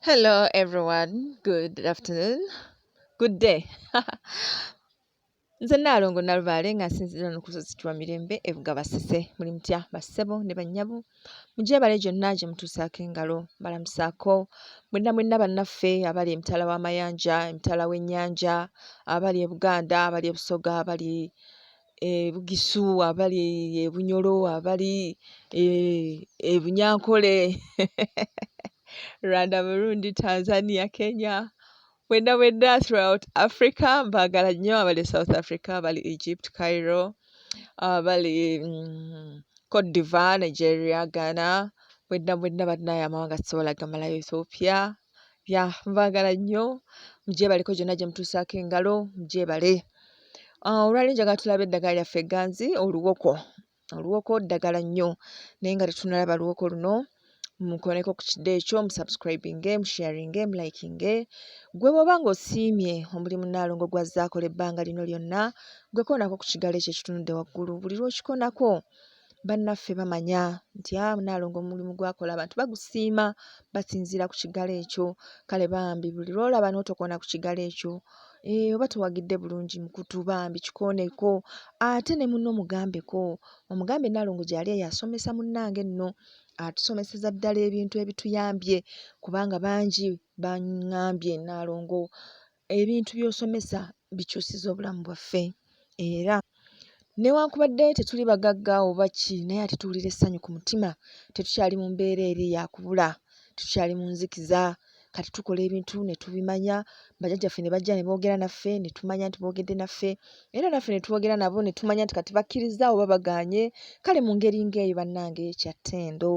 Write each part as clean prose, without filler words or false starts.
Hello, everyone. Good afternoon. Good day. Nze Nnaalongo Nalubaale nga nsinzira no kusozitwa mirembe evuga basese muli mutya bassebo ne bannyabu mugyebale gyonna gye mutuusaako engalo balamusaako mwenna bannaffe abali emitala w'amayanja emitala w'ennyanja abali e Buganda abali e Busoga abali e Bugisu abali e Bunyolo abali e Bunyankole Rwanda, Burundi, Tanzania, Kenya, mwenna throughout Africa, mbaagala nnyo abali South Africa, abali Egypt, Cairo, abali Cote d'Ivoire, Nigeria, Ghana, mwenna bannaye amawanga tusobola gamalayo Ethiopia. Mbaagala nnyo, mugyebaleko gyonna gye mutuusaako engalo, mugyebale. Olwali njagala tulabe eddagala lyaffe egganzi oluwoko ddagala nnyo naye nga tetunalaba luwoko luno mukoneko ku kidde ekyo musubscribinge musharinge mulayikinge gwe bw'oba ng'osiimye omulimu Nnaalongo gw'azzaako ebbanga lino lyonna gwe koonako ku kigalo ekyo ekitunudde waggulu buli lw'okikonako bannaffe bamanya nti Nnaalongo omulimu gwakola abantu bagusiima basinziira ku kigalo ekyo kale bambi buli lw'olaba n'otokona ku kigalo ekyo oba towagidde bulungi mukutu bambi kikooneko ate ne munno omugambe Nnaalongo gy'ali yasomesa munnange nno atusomeseza ddala ebintu ebituyambye kubanga bangi baŋŋambye Nnaalongo ebintu by'osomesa bikyusiza obulamu bwaffe era newankubadde tetuli bagagga oba ki naye ate tuwulira essanyu ku mutima tetukyali mu mbeera eri yakubula tukyali mu nzikiza kati tukola ebintu ne tubimanya bajjajjaffe ne bajja ne boogera naffe ne tumanya nti boogedde naffe era naffe ne twogera nabo ne tumanya nti kati bakkiriza oba bagaanye kale mu ngeri ng'eyo bannange kya ttendo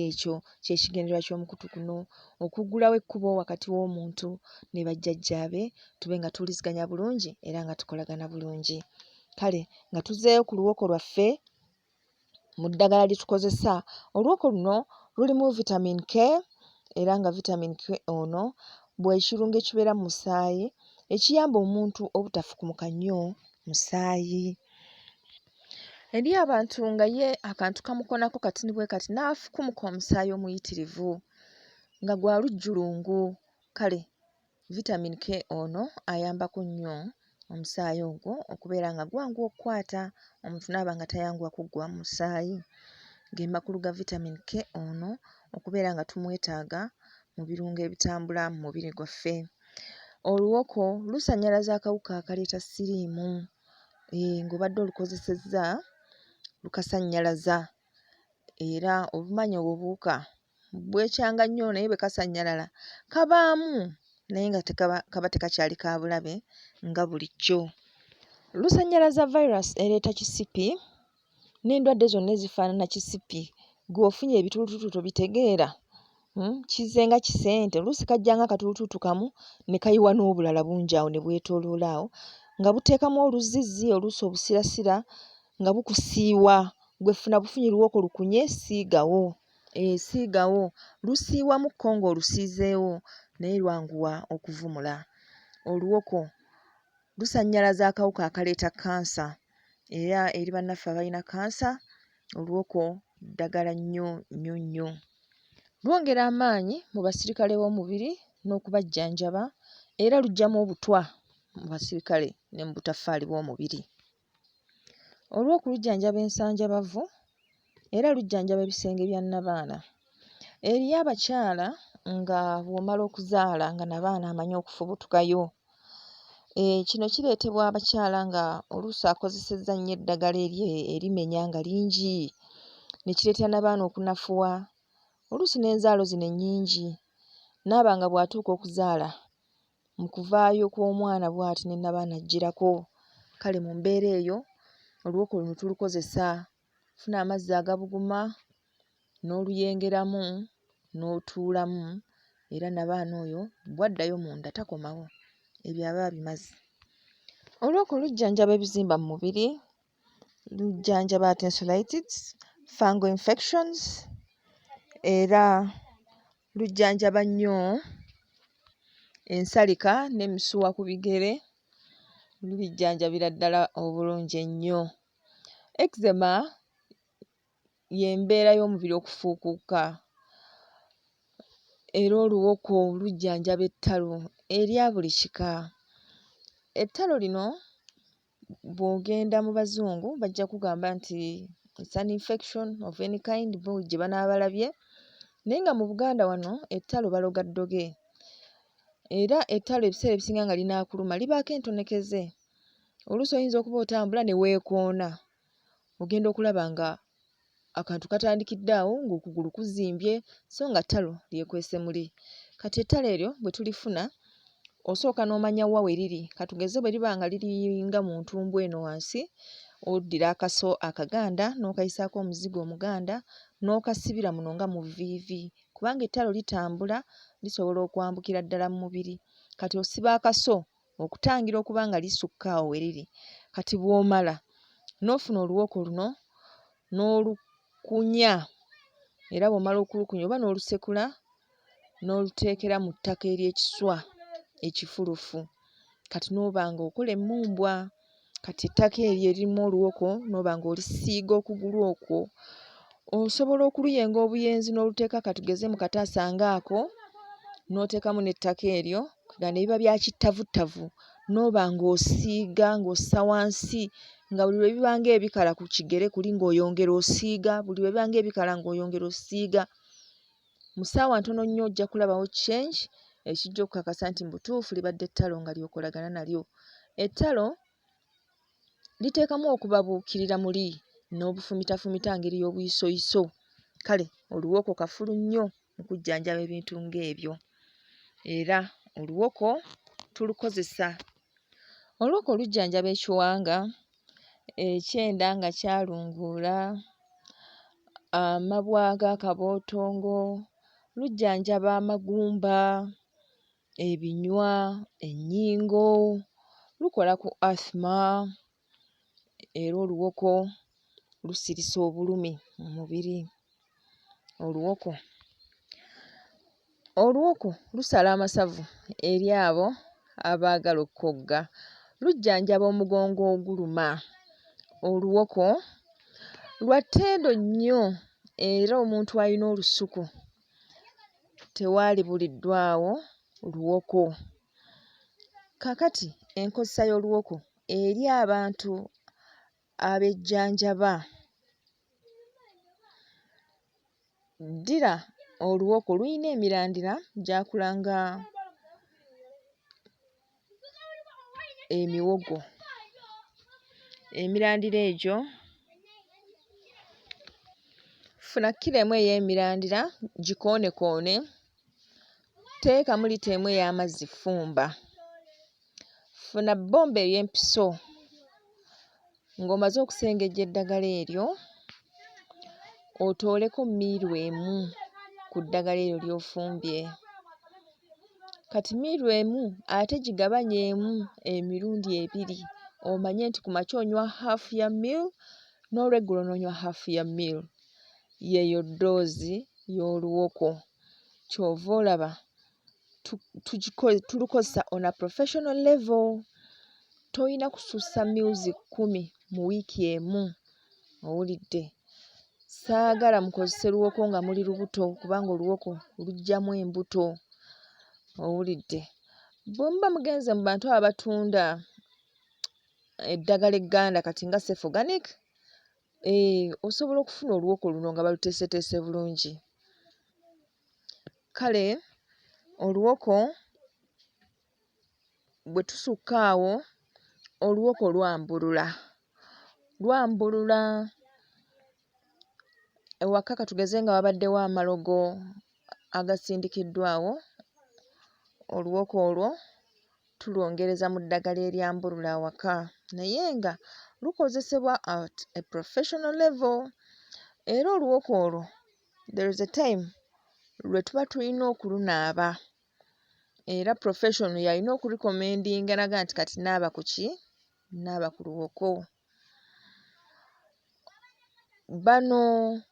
ekyo kyekigendererwa ky'omukutu guno okuggulawo ekkubo wakati w'omuntu ne bajjajjaabe tube nga tuwuliziganya bulungi era nga tukolagana bulungi kale nga tuzzeeyo ku luwoko lwaffe mu ddagala lye tukozesa oluwoko luno lulimu vitamin K era nga vitamin K ono bw'ekirungo ekibeera mu musaayi ekiyamba omuntu obutafukumuka nnyo musaayi eri abantu nga ye akantu kamukonako katini bwe kati n'afukumuka omusaayi omuyitirivu nga gwa lujjulungu kale vitamin K ono ayambako nnyo omusaayi ogwo okubeera nga gwangu okukwata omuntu n'aba nga tayanguwa kuggwa mu musaayi ge makulu ga vitamin K ono okubeera nga tumwetaaga mu birungo ebitambula mu mubiri gwaffe oluwoko lusannyalaza akawuka akaleeta siriimu ng'obadde olukozesezza lukasannyalaza era obumanyi obuwuka bwekyanga nnyo naye bwe kasannyalala kabaamu naye nga kaba tekakyali ka bulabe nga bulijjo lusannyalaza virus ereeta kisipi n'endwadde zonna ezifaanana kisipi gw'ofunye ebitulututu tobitegeera kizze nga kisente oluusi kajja nga katulututu kamu ne kayiwa n'obulala bungi awo ne bwetooloola awo nga buteekamu oluzzizzi oluusi obusirasira nga bukusiiwa gweffuna bufunye luwoko lukunye siigawo lusiiwamukko ng'olusiizeewo naye lwanguwa okuvumula oluwoko lusannyalaza akawuka akaleeta kansa era eri bannaffe abalina kansa oluwoko ddagala nnyo lwongera amaanyi mu basirikale b'omubiri n'okubajjanjaba era luggyamu obutwa mu basirikale ne mu butaffaali bw'omubiri olw'okulujjanjaba ensanjabavu era lujjanjaba ebisenge bya nnabaana eriyo abakyala nga bw'omala okuzaala nga nabaana amanyi okufubutukayo kino kireetebwa abakyala nga oluusi akozesezza nnyo eddagala erimenya nga lingi ne kireetera n'abaana okunafuwa oluusi n'enzaalo zino ennyingi n'aba nga bw'atuuka okuzaala mu kuvaayo kw'omwana bw'ati ne nnabaana ajjirako kale mu mbeera eyo oluwoko luno tulukozesa funa amazzi agabuguma n'oluyengeramu n'otuulamu era nabaana oyo bw'addayo munda takomawo ebyo aba abimaze oluwoko lujjanjaba ebizimba mu mubiri lujjanjaba tonsillitis fungal infections era lujjanjaba nnyo ensalika n'emisuwa ku bigere lubijjanjabira ddala obulungi ennyo eczema y'embeera y'omubiri okufuukuuka era oluwoko lujjanjaba ettalo erya buli kika. Ettalo lino bw'ogenda mu bazungu bajja kugamba nti it's an infection of any kind bo gye banaabalabye, naye nga mu Buganda wano ettalo baloga ddoge. Era ettalo ebiseera ebisinga nga linaakuluma libaako entonekeze. Oluusi oyinza okuba otambula ne weekoona, ogenda okulaba nga akantu katandikidde awo ng'okugulu kuzimbye so nga ttalo lyekwese muli. Kati ettalo eryo bwe tulifuna osooka n'omanya wa we riri. Katugeze bwe liba nga liringa mu ntumbu eno wansi, oddira akaso akaganda n'okayisaako omuzigo omuganda n'okasibira muno nga mu vviivi, kubanga ettalo litambula lisobola okwambukira ddala mu mubiri. Kati osiba akaso okutangira okuba nga lisukka awo we riri. Kati bw'omala n'ofuna oluwoko luno n'olukunya, era bw'omala okulukunya oba n'olusekula n'oluteekera mu ttaka ery'ekiswa ekifulufu. Kati n'oba ng'okola emmumbwa. Kati ettaka eryo eririmu oluwoko n'oba ng'olisiiga okugulu okwo. Osobola okuluyenga obuyenzi n'oluteeka katugeze mu kataasa ng'ako, n'oteekamu n'ettaka eryo nga ne biba bya kittavutavu, n'oba ng'osiiga ng'ossa wansi nga buli lwe biba ng'ebikala ku kigere kuli ng'oyongera osiiga, buli lwe biba ng'ebikala ng'oyongera osiiga. Mu ssaawa ntono nnyo ojja kulabawo change ekijja okukakasa nti mu butuufu libadde ettalo nga ly'okolagana nalyo. Ettalo liteekamu okubabuukirira muli n'obufumitafumita ngeri y'obuyisoyiso. Kale oluwoko kafulu nnyo mu kujjanjaba ebintu ng'ebyo. Era oluwoko tulukozesa. Oluwoko lujjanjaba ekiwanga, ekyenda nga kyalunguula, amabwa ag'akabootongo, lujjanjaba amagumba, ebinywa, ennyingo, lukola ku asthma, era oluwoko lusirisa obulumi mu mubiri. Oluwoko lusala amasavu eri abo abaagala okkogga. Lujjanjaba omugongo oguluma. Oluwoko lwa ttendo nnyo era omuntu alina olusuku tewaalibuliddwawo luwoko. Kaakati enkozesa y'oluwoko eri abantu abejjanjaba. Ddira oluwoko luyina emirandira gy'akula nga emiwogo. Emirandira egyo funa kkiro emu ey'emirandira gikoonekoone, teekamu lita emu ey'amazzi ffumba. Funa bbomba ey'empiso. Ng'omaze okusengejja eddagala eryo otooleko miiru emu ku ddagala eryo ly'ofumbye. Kati miiru emu ate gigabanyeemu emirundi ebiri, omanye nti ku makya onywa haafu ya mil n'olweggulo n'onywa haafu ya mil. Yeeyo ddoozi y'oluwoko. Ky'ova olaba tulukozesa on a professional level. Toyina kusussa mils 10 mu wiiki emu. Owulidde? Saagala mukozese luwoko nga muli lubuto kubanga oluwoko luggyamu embuto. Owulidde? Bwe muba mugenze mu bantu abatunda eddagala egganda kati nga Safe Organic, osobola okufuna oluwoko luno nga baluteeseteese bulungi. Kale oluwoko bwe tusukka awo, oluwoko lwambulula. Ewaka katugeze nga wabaddewo amalogo agasindikiddwawo, oluwoko olwo tulwongereza mu ddagala eryambulula awaka, naye nga lukozesebwa at a professional level. Era oluwoko olwo there is a time lwe tuba tulina okulunaaba, era professional y'alina okulikomendinga naga nti kati naaba ku ki? Naaba ku luwoko. Bano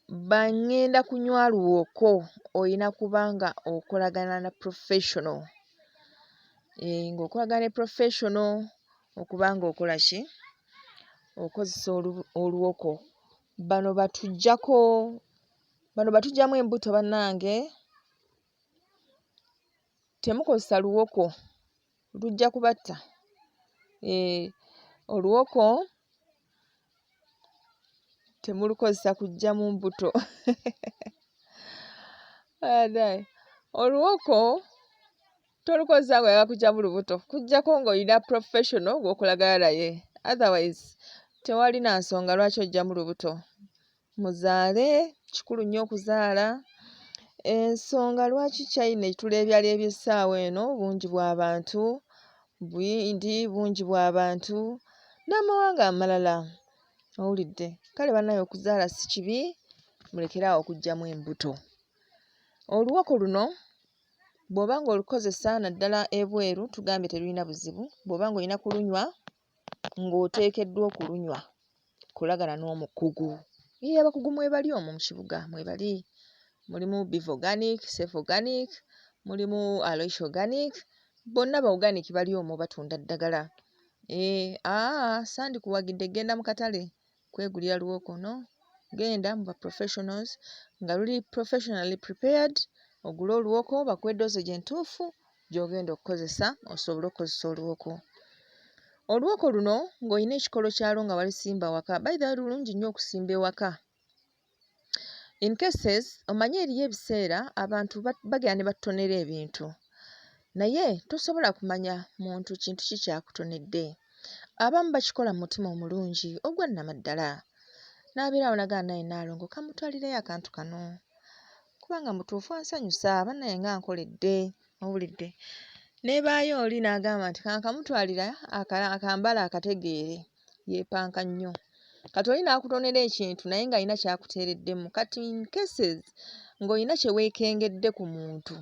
bangenda kunywa luwoko oyina kubanga okolagana na professional. Ng'okolagana ne professional okuba ng'okola ki? Okozesa oluwoko. Bano batuggyamu embuto bannange temukozesa luwoko, lujja kubatta. Oluwoko temulukozesa kujja mu mbuto. Oluwoko tolukozesa ng'oyagala kujja mu lubuto, kujjako ng'olina professional gw'okolagana naye, otherwise tewalina nsonga lwaki ojja mu lubuto. Muzaale, kikulu nnyo okuzaala. Ensonga lwaki China etuleebyaleebya essaawa eno, bungi bw'abantu, Bwindi bungi bw'abantu n'amawanga amalala. Owulidde? Kale bannaye okuzaala si kibi, mulekeraawo okuggyamu embuto. Oluwoko luno bw'oba ng'olukozesa naddala ebweru tugambye terulina buzibu. Bw'oba ng'olina kulunywa ng'oteekeddwa okulunywa kolagana n'omukugu. Abakugu mwebali omwo mu kibuga mwebali. Mulimu beef organic, safe organic, mulimu aloe organic, bonna ba organic bali omwo batunda ddagala. Sandikuwagidde genda mu katale kwegulira luwoko no. Genda mu ba professionals nga luli professionally prepared, ogule oluwoko bakuwe dosage entuufu gy'ogenda okukozesa osobole okukozesa oluwoko. Oluwoko luno ng'olina ekikolo kyalwo nga walusimba waka, by the way lulungi nnyo okusimba ewaka. In cases omanye eriyo ebiseera abantu bagenda ne batutonera ebintu naye tosobola kumanya muntu kintu ki kyakutonedde. Abamu bakikola mu mutima omulungi ogwa nnamaddala, n'abeerawo nagamba naye Naalongo kamutwalireyo akantu kano kubanga mutuufu ansanyusa bannaye nga nkoledde. Owulidde? Neebaayo oli n'agamba nti kankamutwalira akambala akategeere, yeepanka nnyo. Kati oli n'akutonera ekintu naye ng'alina kyakuteereddemu. Kati in cases ng'olina kye weekengedde ku muntu,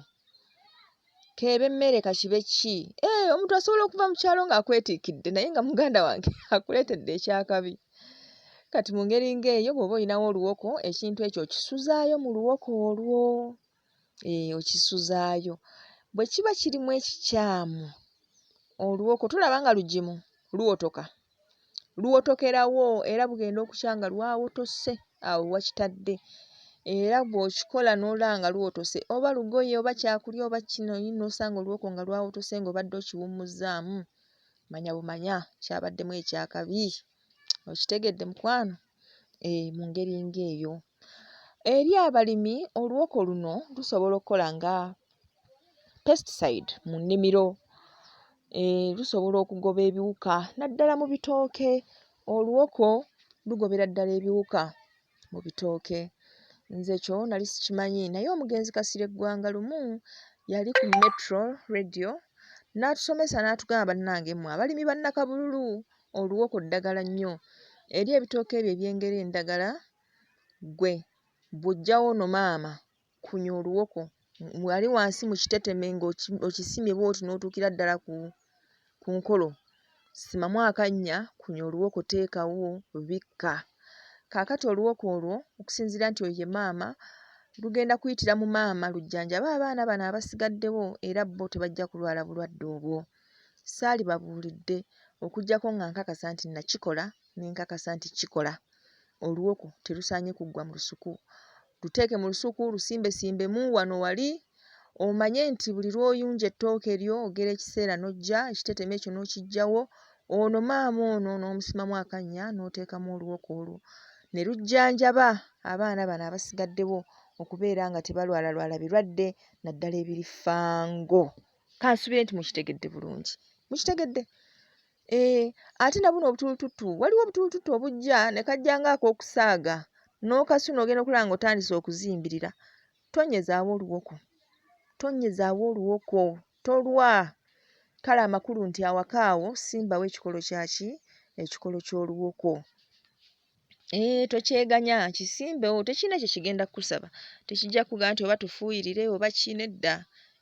keebe mmere kakibe ki, omuntu asobola okuva mu kyalo ng'akwetiikidde naye nga muganda wange akuleetedde ekyakabi. Kati mu ngeri ng'eyo bw'oba olinawo oluwoko, ekintu ekyo okisuzaayo mu luwoko olwo. Okisuzaayo. Bwe kiba kirimu ekikyamu, oluwoko tulaba nga lugimu, luwotoka. Luwotokerawo era bugenda okukya nga lwawotose awo wakitadde. Era bw'okikola n'olaba nga luwotose, oba lugoye oba kyakulya oba kino n'osanga oluwoko nga lwawotose ng'obadde okiwummuzzaamu, manya bumanya kyabaddemu ekyakabi. Okitegedde mukwano? Mu ngeri ng'eyo. Eri abalimi oluwoko luno lusobola okukola nga pesticide mu nnimiro. Lusobola okugoba ebiwuka naddala mu bitooke. Oluwoko lugobera ddala ebiwuka mu bitooke. Nze kyo nali sikimanyi naye omugenzi Kasirye Ggwanga lumu yali ku Metro Radio n'atusomesa n'atugamba bannange mmwe abalimi ba Nnakabululu, oluwoko ddagala nnyo. Eri ebitooke ebyo ebyengera endagala, ggwe bw'oggyawo no maama kunya oluwoko. Wali wansi mu kiteteme ng'okisimye bw'oti n'otuukira ddala ku nkolo. Simamu akannya, kunya oluwoko teekawo, bikka. Kaakati oluwoko olwo okusinziira nti oyo ye maama, lugenda kuyitira mu maama lujjanjabe abaana bano abasigaddewo era bo tebajja kulwala bulwadde obwo. Saalibabuulidde okuggyako nga nkakasa nti nakikola ne nkakasa nti kikola. Oluwoko terusaanye kuggwa mu lusuku. Luteeke mu lusuku, lusimbesimbemu wano wali, omanye nti buli lw'oyunja ettooke lyo ogera ekiseera n'ojja ekiteteme ekyo n'okiggyawo, ono maama ono n'omusimamu akannya n'oteekamu oluwoko olwo. Ne lujjanjaba abaana bano abasigaddewo okubeera nga tebalwalalwala birwadde naddala ebirifango. Kansubire nti mukitegedde bulungi. Mukitegedde? Ate na buno obutulututtu, waliwo obutulututtu obujja ne kajja ng'ak'okusaaga n'okasu n'ogenda okulaba ng'otandise okuzimbirira. Tonnyezaawo oluwoko. Tonnyezaawo oluwoko. Tolwa. Kale amakulu nti awaka awo simbawo ekikolo kyaki? Ekikolo ky'oluwoko. Tokyeganya, kisimbewo, tekirina kye kigenda kukusaba. Tekijja kugamba nti oba tufuuyirire oba ki, nedda.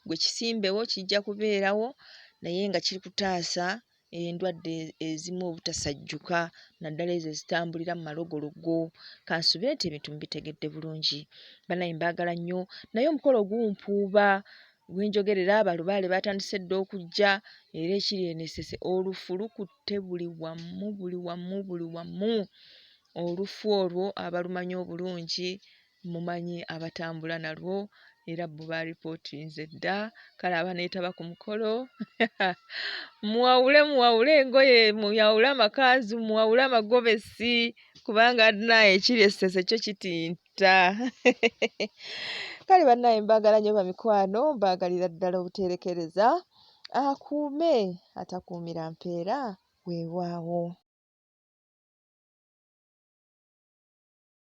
Gwe kisimbewo kijja kubeerawo naye nga kiri kutaasa endwadde ezimu obutasajjuka naddala ezo ezitambulira mu malogologo. Kansubire nti ebintu mubitegedde bulungi. Bannaye mbaagala nnyo naye omukolo gumpuuba gwe njogerera. Balubaale baatandise dda okujja era ekiri enesese olufu lukutte buli wamu. Olufu olwo abalumanyi obulungi mumanyi abatambula nalwo era bo baripootinze dda. Kale abaneetaba ku mukolo muwawule engoye, muwawule amakanzu, muwawule amagobesi kubanga adinaye ekiri essese kyo kitinta. Kale bannaye mbaagala nnyo bamikwano, mbaagalira ddala obuteerekereza. Akuume atakuumira mpeera weewaawo.